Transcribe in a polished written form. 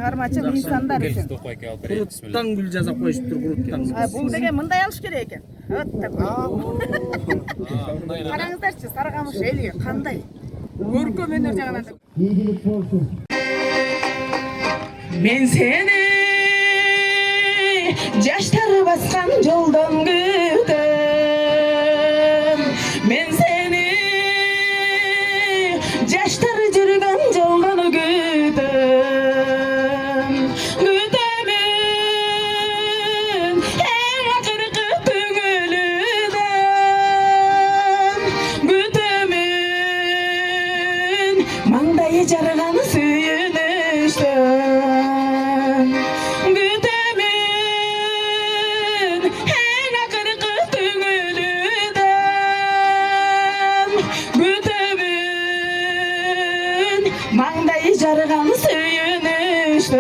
чыгармачыл инсандар үчүн. Куруттан гүл жасап коюшуптур, куруттан. Бул деген мындай алыш керек экен. Вот такой. Караңыздарчы, Сарыкамыш эли кандай? Көркөм өнөр жагынан да. Мен сени жаштар баскан жолдон күтөм. Мен сени жаштар жүргөн жолдон күтөм. Күтөмүн эң акыркы түңүлүдөн. Күтөмүн маңдайы жарган сүйүнүштөн. Күтөмүн эң акыркы түңүлүдөн. Күтөмүн маңдайы жарган сүйүнүштөн.